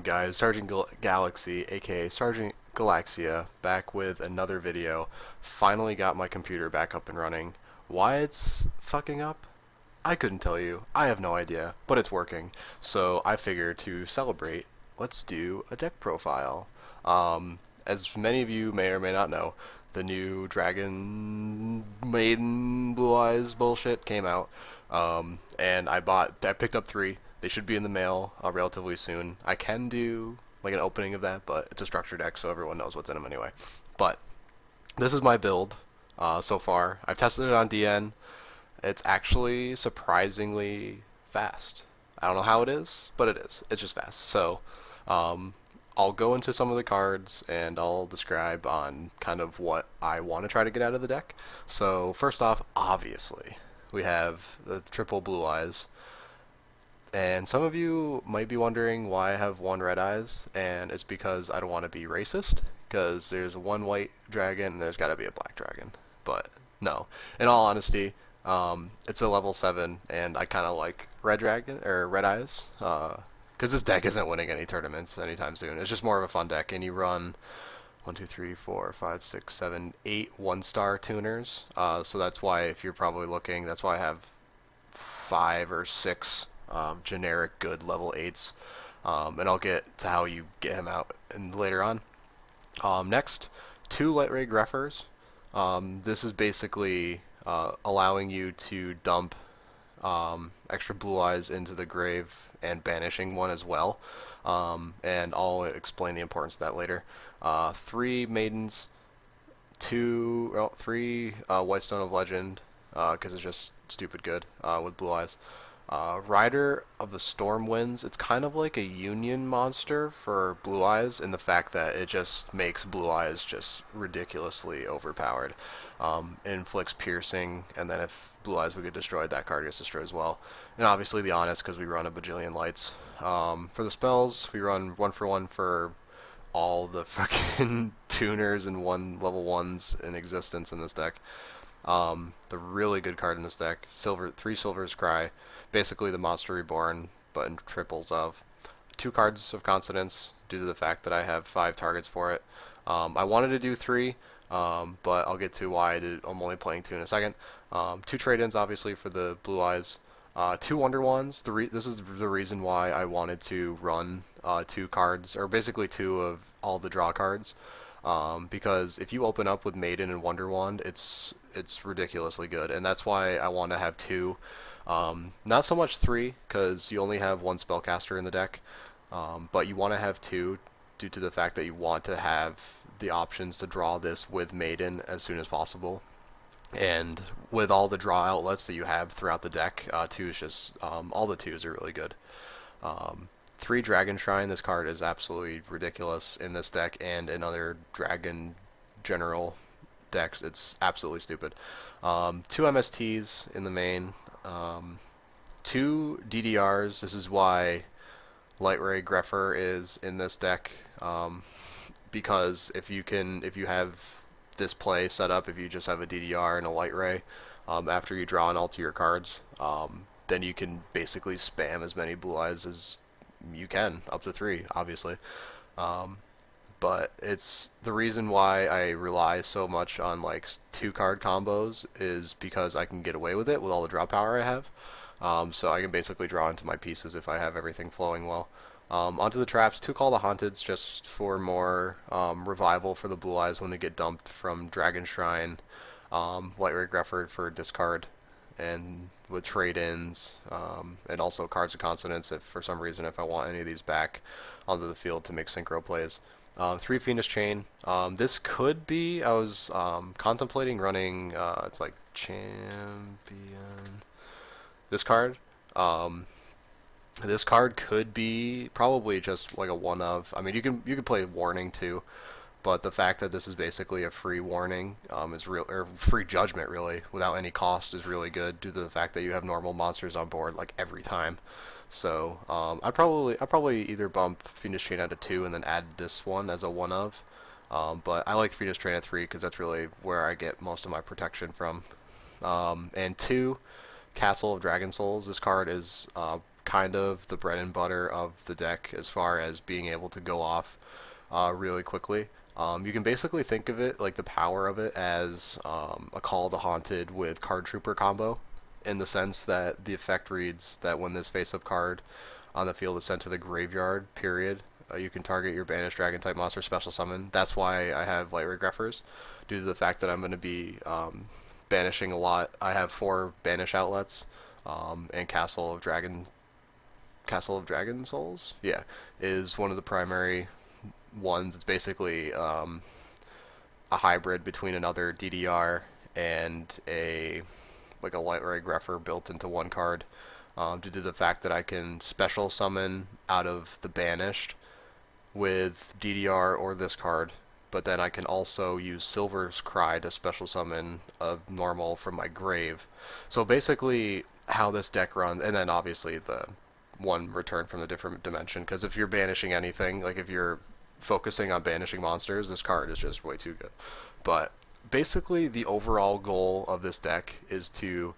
guys? Sergeant Galaxy, aka Sergeant Galaxia, back with another video. Finally got my computer back up and running. Why it's fucking up? I couldn't tell you. I have no idea, but it's working. So I figured to celebrate, let's do a deck profile. As many of you may or may not know, the new Dragon Maiden Blue Eyes bullshit came out, and I picked up three. They should be in the mail relatively soon. I can do like an opening of that, but it's a structure deck, so everyone knows what's in them anyway. But this is my build so far. I've tested it on DN. It's actually surprisingly fast. I don't know how it is, but it is. It's just fast. So I'll go into some of the cards and I'll describe on kind of what I want to try to get out of the deck. So first off, obviously, we have the triple Blue Eyes. And some of you might be wondering why I have one Red Eyes, and it's because I don't want to be racist, because there's one white dragon and there's got to be a black dragon. But no, in all honesty, it's a level 7, and I kind of like Red Dragon, or Red Eyes, because this deck isn't winning any tournaments anytime soon. It's just more of a fun deck, and you run 1, 2, 3, 4, 5, 6, 7, 8 one-star tuners. So that's why, if you're probably looking, that's why I have 5 or 6 generic good level 8s. And I'll get to how you get him out later on. Next, 2 Light Ray Greffers. This is basically allowing you to dump extra Blue Eyes into the grave and banishing one as well. And I'll explain the importance of that later. 3 Maidens, 3 Whitestone of Legend, because it's just stupid good with Blue Eyes. Rider of the Storm Winds, it's kind of like a union monster for Blue Eyes in the fact that it just makes Blue Eyes just ridiculously overpowered. It inflicts piercing, and then if Blue Eyes would get destroyed, that card gets destroyed as well. And obviously the Honest, because we run a bajillion lights. For the spells, we run 1 for 1 for all the fucking tuners and level 1s in existence in this deck. The really good card in this deck, 3 Silver's Cry, basically the Monster Reborn, but in triples of 2 cards of Consonance, due to the fact that I have 5 targets for it. I wanted to do 3, but I'll get to why I'm only playing 2 in a second. 2 trade-ins, obviously, for the Blue Eyes. 2 Wonder Wands. This is the reason why I wanted to run 2 cards, or basically 2 of all the draw cards. Because if you open up with Maiden and Wonder Wand, it's ridiculously good, and that's why I want to have 2. Not so much 3, because you only have 1 spellcaster in the deck, but you want to have 2 due to the fact that you want to have the options to draw this with Maiden as soon as possible. And with all the draw outlets that you have throughout the deck, 2 is just, all the 2s are really good. 3 Dragon Shrine, this card is absolutely ridiculous in this deck and in other Dragon general decks. It's absolutely stupid. 2 MSTs in the main, 2 DDRs. This is why Light Ray Greffer is in this deck, because if you have this play set up, if you just have a DDR and a Light Ray, after you draw and alter your cards, then you can basically spam as many Blue Eyes as you can, up to 3, obviously. But it's the reason why I rely so much on like 2 card combos is because I can get away with it with all the draw power I have. So I can basically draw into my pieces if I have everything flowing well. Onto the traps, 2 Call the Haunteds, just for more revival for the Blue Eyes when they get dumped from Dragon Shrine. Light Ray Grefford for discard, and with trade-ins, and also cards of Consonance if for some reason if I want any of these back onto the field to make synchro plays. 3 Fiendish Chain. This could be, I was contemplating running, it's like Champion. This card. This card could be probably just like a one of. I mean, you can play Warning too, but the fact that this is basically a free warning is real, or free judgment really, without any cost, is really good due to the fact that you have normal monsters on board like every time. So I'd probably either bump Fiendish Chain out to 2 and then add this one as a one of. But I like Fiendish Chain at 3 because that's really where I get most of my protection from. And 2, Castle of Dragon Souls. This card is kind of the bread and butter of the deck as far as being able to go off really quickly. You can basically think of it, like the power of it, as a Call of the Haunted with Card Trooper combo, in the sense that the effect reads that when this face-up card on the field is sent to the graveyard, period, you can target your banished dragon type monster special summon. That's why I have Light Ray Greffers, due to the fact that I'm going to be banishing a lot. I have 4 banish outlets, and Castle of Dragon Souls, yeah, is one of the primary ones. It's basically a hybrid between another DDR and a like a Light Ray Greffer built into one card, due to the fact that I can special summon out of the banished with DDR or this card, but then I can also use Silver's Cry to special summon a normal from my grave. So basically, how this deck runs, and then obviously the one return from the different dimension, because if you're banishing anything, like if you're focusing on banishing monsters, this card is just way too good. But basically, the overall goal of this deck is to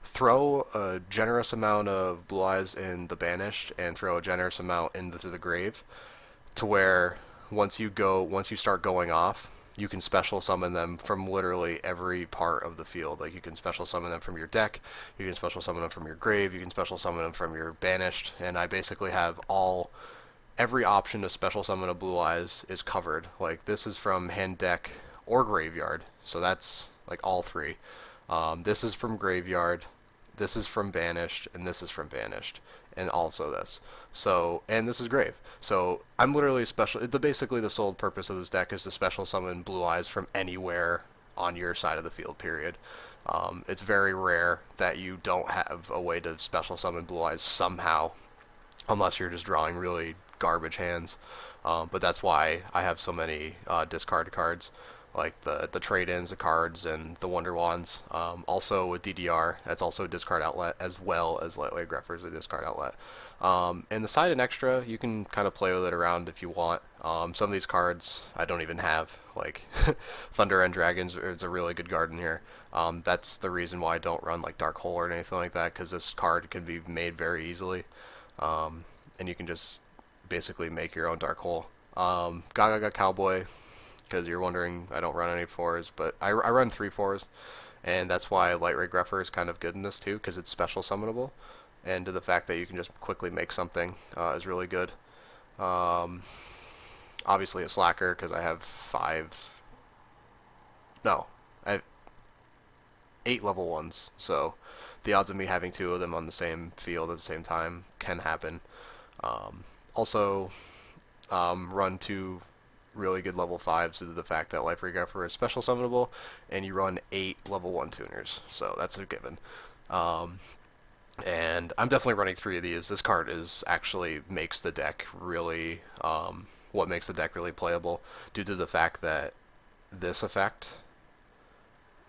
throw a generous amount of Blue Eyes in the banished and throw a generous amount into the grave, to where once you start going off, you can special summon them from literally every part of the field. Like you can special summon them from your deck, you can special summon them from your grave, you can special summon them from your banished, and I basically have every option to special summon a Blue Eyes is covered. Like this is from hand, deck, or graveyard, so that's like all 3. This is from graveyard, this is from banished, and this is from banished, and also this. So, and this is grave. So I'm literally basically the sole purpose of this deck is to special summon Blue Eyes from anywhere on your side of the field, period. It's very rare that you don't have a way to special summon Blue Eyes somehow, unless you're just drawing really garbage hands. But that's why I have so many discard cards, like the trade-ins, the cards, and the Wonder Wands. Also with DDR, that's also a discard outlet, as well as Lightweight Greffers, a discard outlet. And the side and extra, you can kind of play with it around if you want. Some of these cards I don't even have, like Thunder and Dragons is a really good card in here. That's the reason why I don't run like Dark Hole or anything like that, because this card can be made very easily. And you can just basically make your own Dark Hole. Gaga Cowboy, because you're wondering, I don't run any 4s, but I run 3 4s, and that's why Light Ray Greffer is kind of good in this too, because it's special summonable, and to the fact that you can just quickly make something is really good. Obviously a Slacker, because I have 8 level 1s, so the odds of me having 2 of them on the same field at the same time can happen. Also, run 2 really good level 5s due to the fact that Life Regaffer is special summonable, and you run 8 level 1 tuners, so that's a given. And I'm definitely running 3 of these. This card actually makes the deck really, what makes the deck really playable, due to the fact that this effect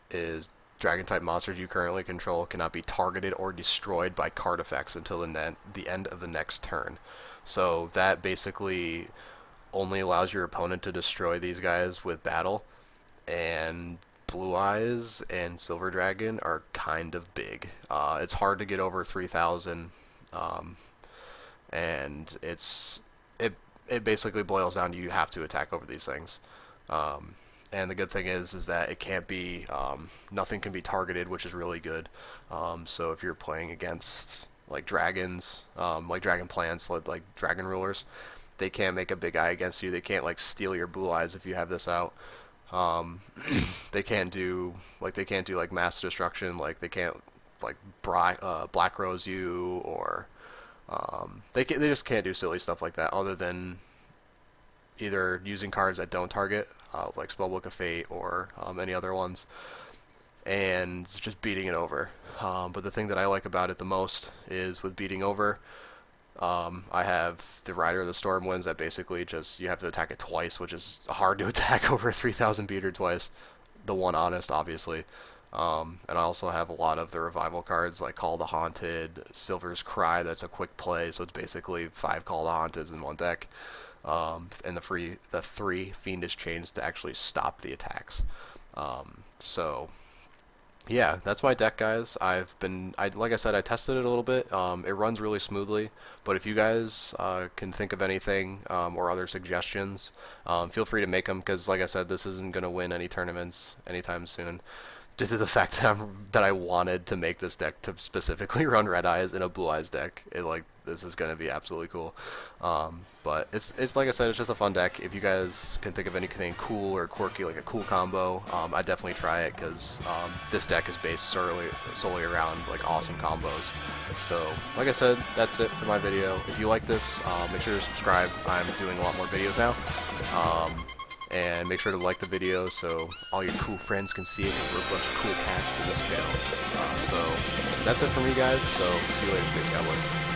is Dragon-type monsters you currently control cannot be targeted or destroyed by card effects until the end of the next turn. So that basically only allows your opponent to destroy these guys with battle, and Blue Eyes and Silver Dragon are kind of big. It's hard to get over 3,000, and it basically boils down to you have to attack over these things. And the good thing is that it can't be, nothing can be targeted, which is really good. So if you're playing against like dragons, like dragon plants, like dragon rulers, they can't make a big eye against you. They can't like steal your Blue Eyes if you have this out. They can't do like mass destruction. Like they can't like black rose you, or they just can't do silly stuff like that, other than either using cards that don't target, like Spellbook of Fate or any other ones, and just beating it over. But the thing that I like about it the most is with beating over, I have the Rider of the Storm Winds that basically just, you have to attack it twice, which is hard to attack over 3,000 beater twice. The one honest, obviously. And I also have a lot of the revival cards, like Call the Haunted, Silver's Cry, that's a quick play, so it's basically 5 Call the Haunteds in one deck. And the 3 Fiendish Chains to actually stop the attacks. So Yeah, that's my deck, guys. Like I said, I tested it a little bit. It runs really smoothly, but if you guys can think of anything or other suggestions, feel free to make them because, like I said, this isn't going to win any tournaments anytime soon. Due to the fact that I wanted to make this deck to specifically run Red Eyes in a Blue Eyes deck. This is gonna be absolutely cool. But it's like I said, it's just a fun deck. If you guys can think of anything cool or quirky, like a cool combo, I'd definitely try it because this deck is based solely around like awesome combos. So, like I said, that's it for my video. If you like this, make sure to subscribe. I'm doing a lot more videos now. And make sure to like the video so all your cool friends can see it, and we're a bunch of cool cats in this channel. So that's it for me, guys. So see you later, Space Cowboys.